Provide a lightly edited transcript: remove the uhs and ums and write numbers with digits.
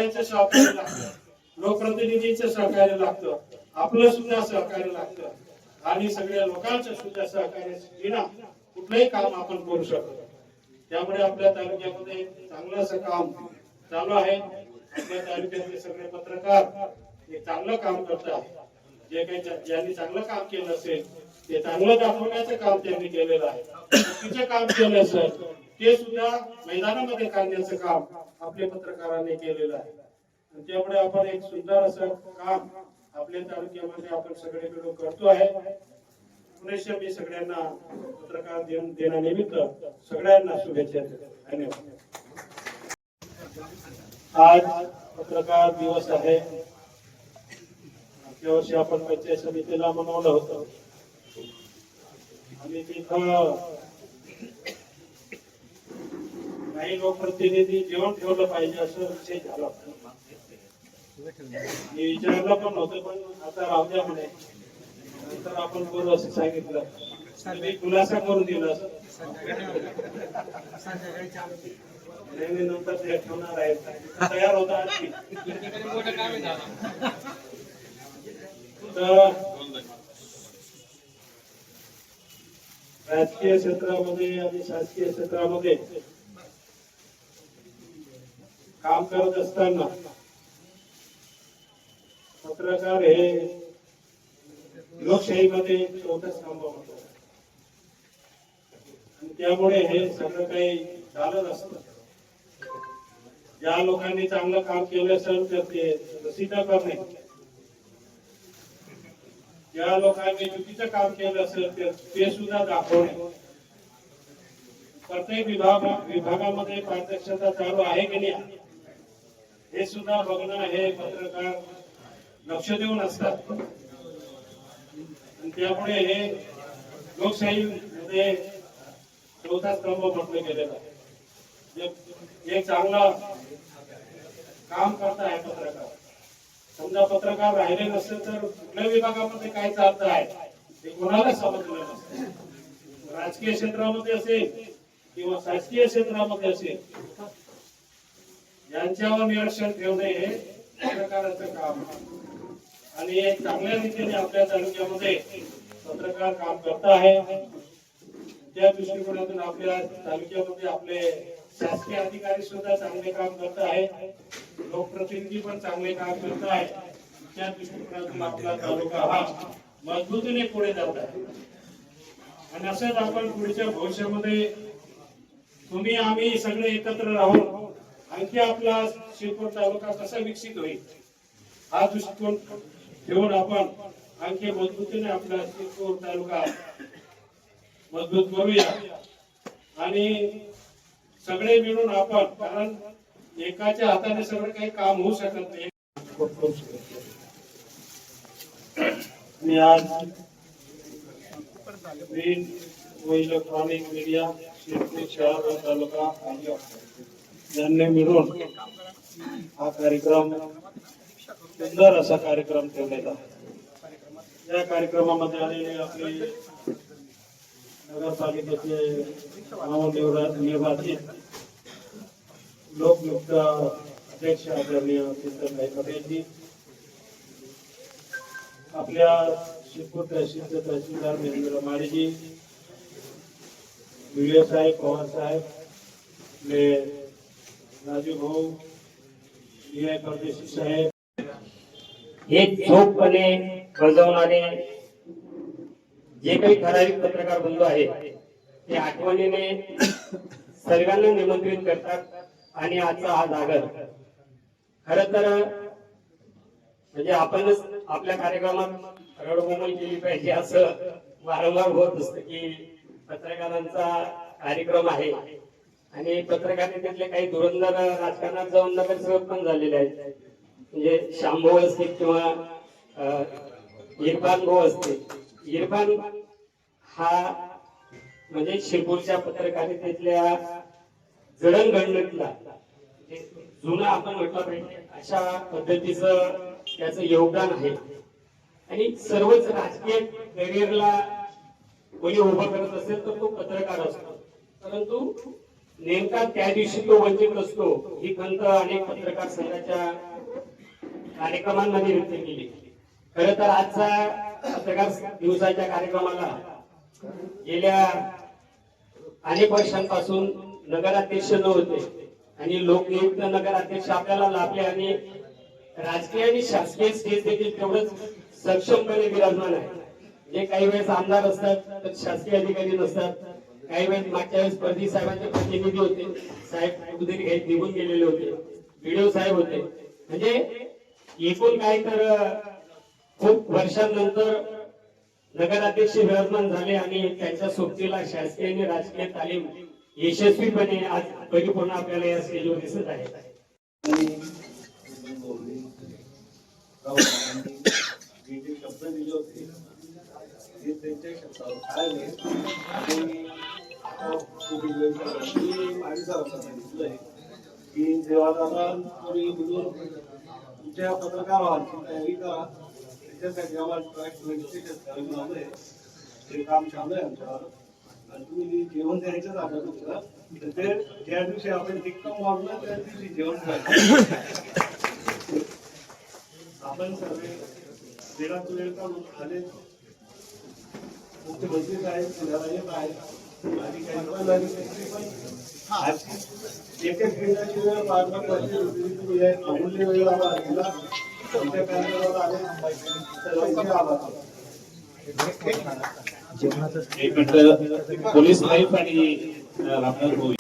सगळ्यांचं सहकार्य लागतं, लोकप्रतिनिधींचं सहकार्य लागतं, आपलं सुद्धा सहकार्य लागतं आणि सगळ्या लोकांचं सुद्धा सहकार्य विना कुठलंही काम आपण करू शकतो. त्यामुळे आपल्या तालुक्यामध्ये चांगलं असं काम चालू आहे. आपल्या तालुक्यातले सगळे पत्रकार हे चांगलं काम करतात. जे काही ज्यांनी चांगलं काम केलं असेल ते चांगलं दाखवण्याचं काम त्यांनी केलेलं आहे. चुकीचं काम केलं असेल ते सुद्धा मैदानामध्ये काढण्याचं काम आपल्या पत्रकारांनी केलेलं आहे. त्यामुळे आपण एक सुंदर असं काम आपल्या तालुक्यामध्ये आपण सगळे मिळून करतो आहे. पुन्हा मी सगळ्यांना पत्रकार दिनानिमित्त सगळ्यांना शुभेच्छा देतो. धन्यवाद. आज पत्रकार दिवस आहे. मागच्या वर्षी आपण पंचायत समितीला मनवलं होतं आणि तिथं काही लोकप्रतिनिधी जेवण ठेवलं पाहिजे असं विषय झाला. मी विचारलं पण होतं, पण आता राहू द्या म्हणे, नंतर आपण करू असं सांगितलं. मी खुलासा करून दिला नंतर ते ठेवणार आहे, तयार होता. राजकीय क्षेत्रामध्ये आणि शासकीय क्षेत्रामध्ये काम करत असताना पत्रकार हे लोकशाहीमध्ये चौथा स्तंभ होतो आणि त्यामुळे हे सगळं काही चालत असतं. ज्या लोकांनी चांगलं काम केलं असेल तर ते प्रसिद्ध करणे, ज्या लोकांनी चुकीचं काम केलं असेल तर ते सुद्धा दाखवणे, प्रत्येक विभागामध्ये पारदर्शकता चालू आहे की नाही हे सुद्धा बघणं हे पत्रकार लक्ष देऊन असतात. आणि त्यामुळे हे लोकशाहीमध्ये चौथा स्तंभ म्हटलं गेलेलं आहे. एक चांगलं काम करताय पत्रकार. समजा पत्रकार राहिले नसेल तर कुठल्या विभागामध्ये काय चालत आहे ते कोणाला समजलं नसतं. राजकीय क्षेत्रामध्ये असेल किंवा शासकीय क्षेत्रामध्ये असेल, यांच्यावर निरीक्षण ठेवणे हे पत्रकाराचं काम आहे. आणि एक चांगल्या रीतीने आपल्या तालुक्यामध्ये पत्रकार काम करत आहे. त्या दृष्टिकोनातून आपल्या तालुक्यामध्ये आपले शासकीय अधिकारी सुद्धा चांगले काम करत आहे, लोकप्रतिनिधी पण चांगले काम करत आहे. त्या दृष्टिकोनातून आपला तालुका हा मजबूतीने पुढे जात आहे. आणि असंच आपण पुढच्या भविष्यामध्ये तुम्ही आम्ही सगळे एकत्र राहून आणखी आपला शिरपूर तालुका कसा विकसित होईल हा दृष्टिकोन ठेवून आपण आणखी मजबूतीने आपला शिरपूर तालुका मजबूत करूया. आणि सगळे मिळून आपण, कारण एकाच्या हाताने सगळं काही काम होऊ शकत नाही. मी आज प्रिंट व इलेक्ट्रॉनिक मीडिया शिरपूर शहर व तालुका यांनी मिळून हा कार्यक्रम सुंदर असा कार्यक्रम ठेवलेला आहे. या कार्यक्रमामध्ये आलेले आपले नगरपालिकेचे नवनिर्वाचित लोकयुक्त अध्यक्ष आदरणीय सिद्धभाई पटेलजी, आपल्या शिरपूर तहसीलचे तहसीलदार महेंद्र माळेजी, विजय साहेब, पवार साहेब, राजू भाऊ, परदेशी साहेब, हे चोखपणे बजावणारे जे काही ठराविक पत्रकार बंधू आहेत ते आठवणीने सर्वांना निमंत्रित करतात. आणि आजचा हा जागर खरं तर म्हणजे आपणच आपल्या कार्यक्रमात रडबोमल केली पाहिजे असं वारंवार होत असतं की पत्रकारांचा कार्यक्रम आहे आणि पत्रकारितेतले काही धुरंधर राजकारणात जाऊन नगरसेवक पण झालेले आहेत. म्हणजे शांभाऊ असतील किंवा इरफान भाऊ असतील. इरफान हा म्हणजे शिरपूरच्या पत्रकारितेतल्या जडणघडणीतला जुना आपण म्हटलं पाहिजे अशा पद्धतीचं त्याचं योगदान आहे. आणि सर्वच राजकीय करिअरला कोणी उभं करत असेल तर तो पत्रकार असतो. परंतु नेमका त्या दिवशी तो वंचित असतो ही खंत अनेक पत्रकार संघाच्या कार्यक्रमांमध्ये व्यक्त केली. खर तर आजचा पत्रकार दिवसाच्या कार्यक्रमाला गेल्या अनेक वर्षांपासून नगराध्यक्ष न होते आणि लोकनियुक्त नगराध्यक्ष आपल्याला लाभले आणि राजकीय आणि शासकीय स्टेज देखील तेवढंच सक्षमपणे विराजमान आहे. जे काही वेळेस आमदार असतात तर शासकीय अधिकारी नसतात. काही वेळेस मागच्या वेळेस परदी साहेबांचे प्रतिनिधी होते, साहेब कुठेतरी काही निघून गेलेले होते, व्हिडिओ साहेब होते. म्हणजे एकूण काय तर खूप वर्षांनंतर नगराध्यक्ष विराजमान झाले आणि त्यांच्या सोबतीला शासकीय आणि राजकीय तालीम यशस्वीपणे आज परिपूर्ण आपल्याला या स्टेजवर दिसत आहे. जे शब्द दिले होते ते त्यांच्या शब्दावर काय नाही. सांगितलंय की देवादादांनी मिळून तुमच्या पत्रकार व्हायची तयारी करा. त्याच्यासाठी आम्हाला ते काम चालू आहे आमच्यावर आणि तुम्ही जेवण द्यायचं झालं तुमचं तर ते ज्या दिवशी आपण टिक्का मारलं त्या दिवशी जेवण द्यायचं. आपण सर्व वेळात वेळ काढून आले. मुख्यमंत्री साहेब पुण्याला येत आहेत आणि एक एक मिनिटाची वेळ पाळणं पाहिजे. अमूल्य वेळ आम्हाला दिला. तुमच्या कार्यक्रमाला आले सर्वांचे आभार. एक मिनिट पोलीस लाईफ आणि रामदास भाऊ